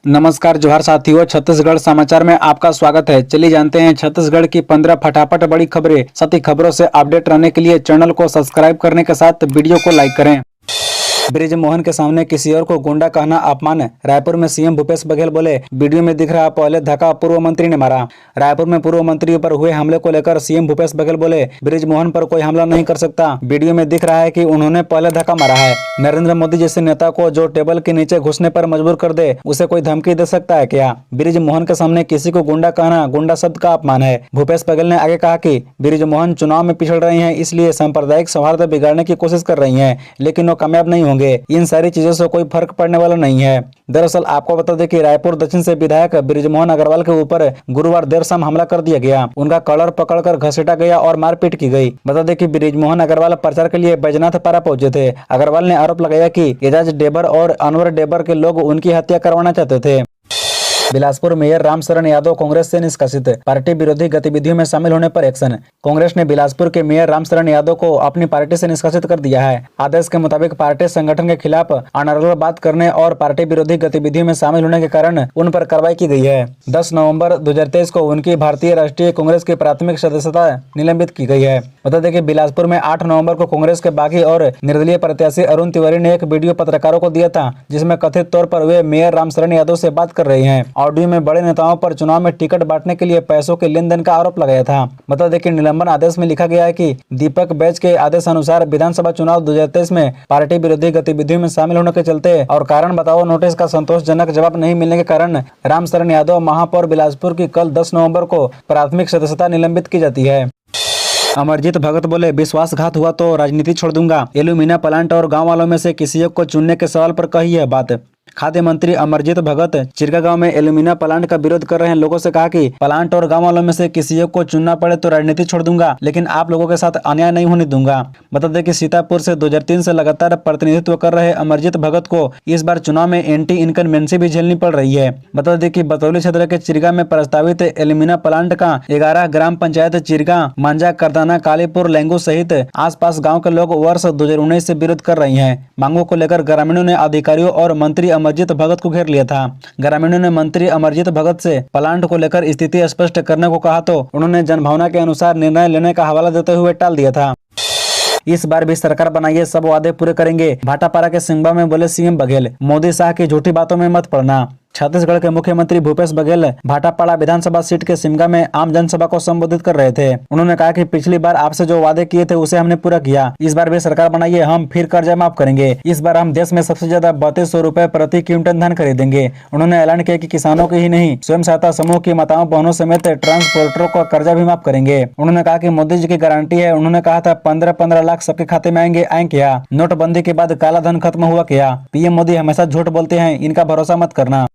नमस्कार जोहार साथियों, छत्तीसगढ़ समाचार में आपका स्वागत है। चलिए जानते हैं छत्तीसगढ़ की 15 फटाफट बड़ी खबरें। सभी खबरों से अपडेट रहने के लिए चैनल को सब्सक्राइब करने के साथ वीडियो को लाइक करें। बृजमोहन के सामने किसी और को गुंडा कहना अपमान। रायपुर में सीएम भूपेश बघेल बोले, वीडियो में दिख रहा पहले धक्का पूर्व मंत्री ने मारा। रायपुर में पूर्व मंत्री पर हुए हमले को लेकर सीएम भूपेश बघेल बोले, बृजमोहन पर कोई हमला नहीं कर सकता। वीडियो में दिख रहा है कि उन्होंने पहले धक्का मारा है। नरेंद्र मोदी जैसे नेता को जो टेबल के नीचे घुसने पर मजबूर कर दे, उसे कोई धमकी दे सकता है क्या? बृजमोहन के सामने किसी को गुंडा कहना गुंडा शब्द का अपमान है। भूपेश बघेल ने आगे कहा कि बृजमोहन चुनाव में पिछड़ रही हैं, इसलिए सांप्रदायिक सौहार्द बिगाड़ने की कोशिश कर रही हैं, लेकिन वो कामयाब नहीं होंगे। इन सारी चीजों से कोई फर्क पड़ने वाला नहीं है। दरअसल आपको बता दें कि रायपुर दक्षिण से विधायक बृजमोहन अग्रवाल के ऊपर गुरुवार देर शाम हमला कर दिया गया। उनका कॉलर पकड़कर घसीटा गया और मारपीट की गई। बता दें कि बृजमोहन अग्रवाल प्रचार के लिए बैजनाथ पारा पहुंचे थे। अग्रवाल ने आरोप लगाया कि एजाज डेबर और अनवर डेबर के लोग उनकी हत्या करवाना चाहते थे। बिलासपुर मेयर रामशरण यादव कांग्रेस से निष्कासित। पार्टी विरोधी गतिविधियों में शामिल होने पर एक्शन। कांग्रेस ने बिलासपुर के मेयर रामशरण यादव को अपनी पार्टी से निष्कासित कर दिया है। आदेश के मुताबिक पार्टी संगठन के खिलाफ अनर्गल बात करने और पार्टी विरोधी गतिविधियों में शामिल होने के कारण उन पर कार्रवाई की गई है। 10 नवंबर 2023 को उनकी भारतीय राष्ट्रीय कांग्रेस की प्राथमिक सदस्यता निलंबित की गई है। बता दें कि बिलासपुर में 8 नवंबर को कांग्रेस के बागी और निर्दलीय प्रत्याशी अरुण तिवारी ने एक वीडियो पत्रकारों को दिया था, जिसमें कथित तौर पर वे मेयर रामशरण यादव से बात कर रहे हैं। ऑडियो में बड़े नेताओं पर चुनाव में टिकट बांटने के लिए पैसों के लेन देन का आरोप लगाया था। बता दें कि निलंबन आदेश में लिखा गया है कि दीपक बैच के आदेश अनुसार विधानसभा चुनाव 2023 में पार्टी विरोधी गतिविधियों में शामिल होने के चलते और कारण बताओ नोटिस का संतोषजनक जवाब नहीं मिलने के कारण रामशरण यादव महापौर बिलासपुर की कल 10 नवंबर को प्राथमिक सदस्यता निलंबित की जाती है। अमरजीत भगत बोले, विश्वासघात हुआ तो राजनीति छोड़ दूंगा। एल्यूमिना प्लांट और गांव वालों में से किसी एक को चुनने के सवाल पर कही है बात। खाद्य मंत्री अमरजीत भगत चिरका गांव में एल्यूमिना प्लांट का विरोध कर रहे हैं लोगों से कहा कि प्लांट और गांव वालों में से किसी एक को चुनना पड़े तो राजनीति छोड़ दूंगा, लेकिन आप लोगों के साथ अन्याय नहीं होने दूंगा। बता दें कि सीतापुर से 2003 से लगातार प्रतिनिधित्व कर रहे अमरजीत भगत को इस बार चुनाव में एंटी इनकम्बेंसी भी झेलनी पड़ रही है। बता दें कि बतौली क्षेत्र के चिरगा में प्रस्तावित एल्यूमिना प्लांट का 11 ग्राम पंचायत चिरगा, मांझा, करदाना, कालीपुर, लेंगू सहित आसपास गाँव के लोग वर्ष 2019 से विरोध कर रही है। मांगों को लेकर ग्रामीणों ने अधिकारियों और मंत्री अमरजीत भगत को घेर लिया था। ग्रामीणों ने मंत्री अमरजीत भगत से प्लांट को लेकर स्थिति स्पष्ट करने को कहा तो उन्होंने जनभावना के अनुसार निर्णय लेने का हवाला देते हुए टाल दिया था। इस बार भी सरकार बनाइए, सब वादे पूरे करेंगे। भाटापारा के सिंगबा में बोले सीएम बघेल, मोदी शाह की झूठी बातों में मत पड़ना। छत्तीसगढ़ के मुख्यमंत्री भूपेश बघेल भाटापाड़ा विधानसभा सीट के सिमगा में आम जनसभा को संबोधित कर रहे थे। उन्होंने कहा कि पिछली बार आपसे जो वादे किए थे उसे हमने पूरा किया। इस बार भी सरकार बनाइए, हम फिर कर्जा माफ करेंगे। इस बार हम देश में सबसे ज्यादा 3200 रुपए प्रति क्विंटल धान खरीदेंगे। उन्होंने ऐलान किया कि किसानों की ही नहीं, स्वयं सहायता समूह की माताओं बहनों समेत ट्रांसपोर्टरों का कर्जा भी माफ करेंगे। उन्होंने कहा कि मोदी जी की गारंटी है। उन्होंने कहा था 15-15 लाख सबके खाते में आएंगे क्या? नोटबंदी के बाद काला धन खत्म हुआ क्या? पीएम मोदी हमेशा झूठ बोलते हैं, इनका भरोसा मत करना।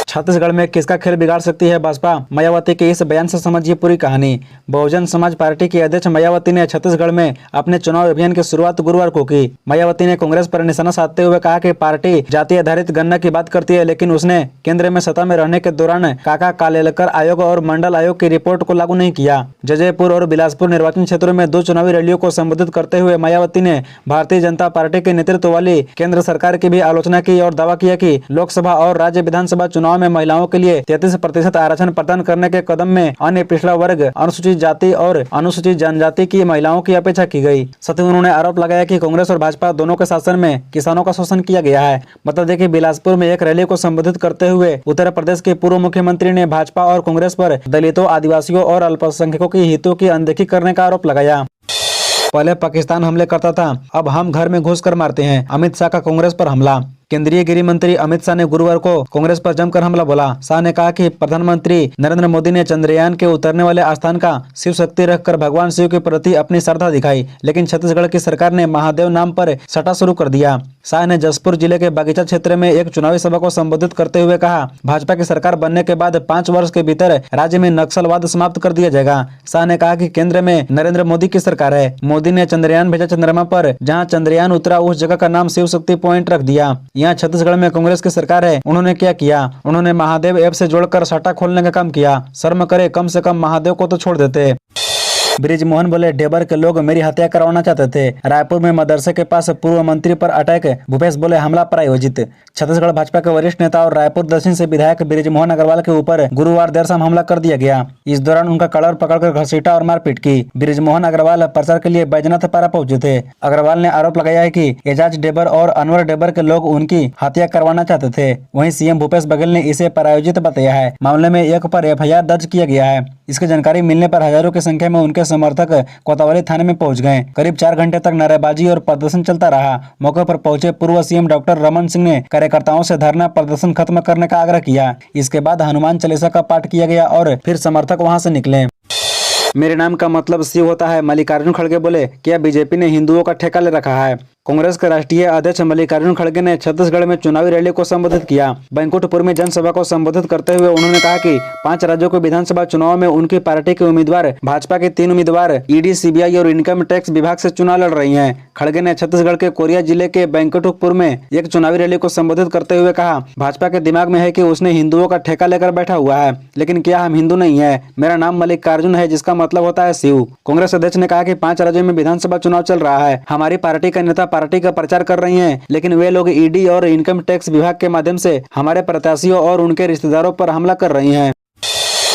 छत्तीसगढ़ में किसका खेल बिगाड़ सकती है भाजपा? मायावती के इस बयान से समझिए पूरी कहानी। बहुजन समाज पार्टी की अध्यक्ष मायावती ने छत्तीसगढ़ में अपने चुनाव अभियान की शुरुआत गुरुवार को की। मायावती ने कांग्रेस पर निशाना साधते हुए कहा कि पार्टी जाति आधारित गणना की बात करती है, लेकिन उसने केंद्र में सत्ता में रहने के दौरान काका कालेलकर आयोग और मंडल आयोग की रिपोर्ट को लागू नहीं किया। जजयपुर और बिलासपुर निर्वाचन क्षेत्रों में 2 चुनावी रैलियों को संबोधित करते हुए मायावती ने भारतीय जनता पार्टी के नेतृत्व वाली केंद्र सरकार की भी आलोचना की और दावा किया कि लोकसभा और राज्य विधानसभा चुनाव में महिलाओं के लिए 33% आरक्षण प्रदान करने के कदम में अन्य पिछड़ा वर्ग, अनुसूचित जाति और अनुसूचित जनजाति की महिलाओं की अपेक्षा की गई। साथ ही उन्होंने आरोप लगाया कि कांग्रेस और भाजपा दोनों के शासन में किसानों का शोषण किया गया है। बता दें कि बिलासपुर में एक रैली को संबोधित करते हुए उत्तर प्रदेश के पूर्व मुख्यमंत्री ने भाजपा और कांग्रेस पर दलितों, आदिवासियों और अल्पसंख्यकों की हितों की अनदेखी करने का आरोप लगाया। पहले पाकिस्तान हमले करता था, अब हम घर में घुसकर मारते हैं। अमित शाह का कांग्रेस पर हमला। केंद्रीय गृह मंत्री अमित शाह ने गुरुवार को कांग्रेस पर जमकर हमला बोला। शाह ने कहा कि प्रधानमंत्री नरेंद्र मोदी ने चंद्रयान के उतरने वाले स्थान का शिव शक्ति रखकर भगवान शिव के प्रति अपनी श्रद्धा दिखाई, लेकिन छत्तीसगढ़ की सरकार ने महादेव नाम पर सट्टा शुरू कर दिया। शाह ने जसपुर जिले के बागीचा क्षेत्र में एक चुनावी सभा को संबोधित करते हुए कहा, भाजपा की सरकार बनने के बाद 5 वर्ष के भीतर राज्य में नक्सलवाद समाप्त कर दिया जाएगा। शाह ने कहा कि केंद्र में नरेंद्र मोदी की सरकार है। मोदी ने चंद्रयान भेजा चंद्रमा पर, जहाँ चंद्रयान उतरा उस जगह का नाम शिव शक्ति पॉइंट रख दिया। यहाँ छत्तीसगढ़ में कांग्रेस की सरकार है। उन्होंने क्या किया? उन्होंने महादेव ऐप से जोड़कर सट्टा खोलने का काम किया। शर्म करे, कम से कम महादेव को तो छोड़ देते। बृजमोहन बोले, डेबर के लोग मेरी हत्या करवाना चाहते थे। रायपुर में मदरसे के पास पूर्व मंत्री पर अटैक, भूपेश बोले हमला प्रायोजित। छत्तीसगढ़ भाजपा के वरिष्ठ नेता और रायपुर दक्षिण से विधायक बृजमोहन अग्रवाल के ऊपर गुरुवार देर शाम हमला कर दिया गया। इस दौरान उनका कलर पकड़कर घसीटा और मारपीट की। बृजमोहन अग्रवाल प्रचार के लिए बैजनाथ पारा पहुंचे थे। अग्रवाल ने आरोप लगाया है कि एजाज डेबर और अनवर डेबर के लोग उनकी हत्या करवाना चाहते थे। वहीं सीएम भूपेश बघेल ने इसे प्रायोजित बताया है। मामले में एक पर एफआईआर दर्ज किया गया है। इसकी जानकारी मिलने पर हजारों की संख्या में उनके समर्थक कोतवाली थाने में पहुंच गए। करीब 4 घंटे तक नारेबाजी और प्रदर्शन चलता रहा। मौके पर पहुंचे पूर्व सीएम डॉक्टर रमन सिंह ने कार्यकर्ताओं से धरना प्रदर्शन खत्म करने का आग्रह किया। इसके बाद हनुमान चालीसा का पाठ किया गया और फिर समर्थक वहां से निकले। मेरे नाम का मतलब शिव होता है, मल्लिकार्जुन खड़गे बोले। क्या बीजेपी ने हिंदुओं का ठेका ले रखा है? कांग्रेस के राष्ट्रीय अध्यक्ष मल्लिकार्जुन खड़गे ने छत्तीसगढ़ में चुनावी रैली को संबोधित किया। बैंकुठपुर में जनसभा को संबोधित करते हुए उन्होंने कहा कि 5 राज्यों के विधानसभा चुनाव में उनकी पार्टी के उम्मीदवार भाजपा के 3 उम्मीदवार ईडी, सीबीआई और इनकम टैक्स विभाग से चुनाव लड़ रही हैं। खड़गे ने छत्तीसगढ़ के कोरिया जिले के बैंकुठपुर में एक चुनावी रैली को संबोधित करते हुए कहा, भाजपा के दिमाग में है कि उसने हिंदुओं का ठेका लेकर बैठा हुआ है, लेकिन क्या हम हिंदू नहीं है? मेरा नाम मल्लिकार्जुन है, जिसका मतलब होता है शिव। कांग्रेस अध्यक्ष ने कहा कि 5 राज्यों में विधानसभा चुनाव चल रहा है। हमारी पार्टी का नेता पार्टी का प्रचार कर रही हैं, लेकिन वे लोग ईडी और इनकम टैक्स विभाग के माध्यम से हमारे प्रत्याशियों और उनके रिश्तेदारों पर हमला कर रही हैं।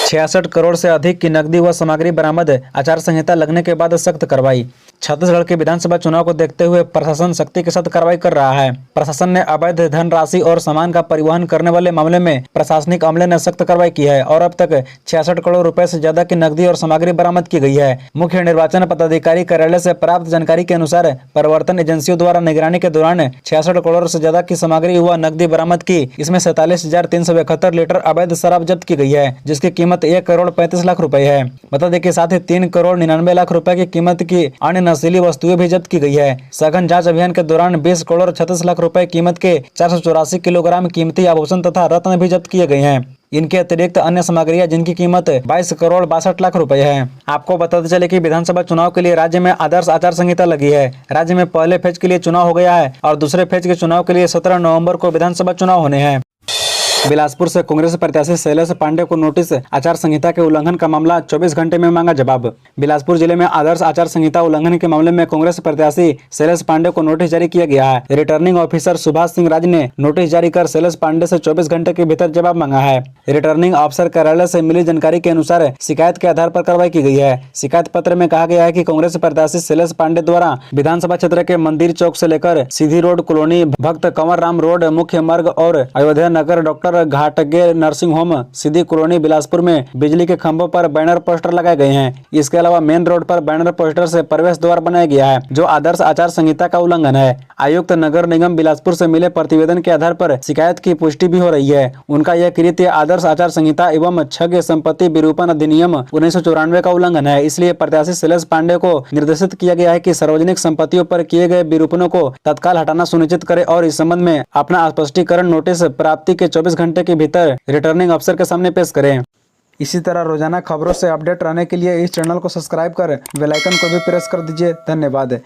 66 करोड़ से अधिक की नकदी व सामग्री बरामद, आचार संहिता लगने के बाद सख्त कार्रवाई। छत्तीसगढ़ के विधानसभा चुनाव को देखते हुए प्रशासन सख्ती के साथ कार्रवाई कर रहा है। प्रशासन ने अवैध धन राशि और सामान का परिवहन करने वाले मामले में प्रशासनिक अमले ने सख्त कार्रवाई की है और अब तक 66 करोड़ रुपए से ज्यादा की नकदी और सामग्री बरामद की गई है। मुख्य निर्वाचन पदाधिकारी कार्यालय से प्राप्त जानकारी के अनुसार प्रवर्तन एजेंसियों द्वारा निगरानी के दौरान 66 करोड़ से ज्यादा की सामग्री व नकदी बरामद की। इसमें 47,371 लीटर अवैध शराब जब्त की गई है, जिसकी कीमत 1 करोड़ 35 लाख रुपए है। बता दें कि साथ ही 3 करोड़ 99 लाख रुपए की कीमत की अन्य नशीली वस्तुएं भी जब्त की गई है। सघन जांच अभियान के दौरान 20 करोड़ 36 लाख रुपए कीमत के 484 किलोग्राम कीमती आभूषण तथा रत्न भी जब्त किए गए हैं। इनके अतिरिक्त अन्य सामग्रियां जिनकी कीमत 22 करोड़ 62 लाख रुपए है। आपको बताते चले कि विधानसभा चुनाव के लिए राज्य में आदर्श आचार संहिता लगी है। राज्य में पहले फेज के लिए चुनाव हो गया है और दूसरे फेज के चुनाव के लिए 17 नवंबर को विधानसभा चुनाव होने हैं। बिलासपुर से कांग्रेस प्रत्याशी शैलेश पांडे को नोटिस, आचार संहिता के उल्लंघन का मामला 24 घंटे में मांगा जवाब। बिलासपुर जिले में आदर्श आचार संहिता उल्लंघन के मामले में कांग्रेस प्रत्याशी शैलेश पांडे को नोटिस जारी किया गया है। रिटर्निंग ऑफिसर सुभाष सिंह राज ने नोटिस जारी कर शैलेश पांडे से 24 घंटे के भीतर जवाब मांगा है। रिटर्निंग अफसर कार्यालय से मिली जानकारी के अनुसार शिकायत के आधार पर कार्रवाई की गई है। शिकायत पत्र में कहा गया है कि कांग्रेस प्रत्याशी शैलेश पांडे द्वारा विधानसभा क्षेत्र के मंदिर चौक से लेकर सीधी रोड कॉलोनी, भक्त कंवर राम रोड, मुख्य मार्ग और अयोध्या नगर, डॉक्टर घाटगे नर्सिंग होम, सीधी कॉलोनी बिलासपुर में बिजली के खंभों पर बैनर पोस्टर लगाए गए हैं। इसके अलावा मेन रोड पर बैनर पोस्टर से प्रवेश द्वार बनाया गया है, जो आदर्श आचार संहिता का उल्लंघन है। आयुक्त नगर निगम बिलासपुर से मिले प्रतिवेदन के आधार पर शिकायत की पुष्टि भी हो रही है। उनका यह कृत्य आदर्श आचार संहिता एवं क्षय संपत्ति विरूपण अधिनियम 1994 का उल्लंघन है। इसलिए प्रत्याशी शैलेश पांडे को निर्देशित किया गया है कि सार्वजनिक संपत्तियों पर किए गए विरूपणों को तत्काल हटाना सुनिश्चित करे और इस संबंध में अपना स्पष्टीकरण नोटिस प्राप्ति के 24 घंटे के भीतर रिटर्निंग अफसर के सामने पेश करें। इसी तरह रोजाना खबरों से अपडेट रहने के लिए इस चैनल को सब्सक्राइब कर बेल आइकन को भी प्रेस कर दीजिए। धन्यवाद।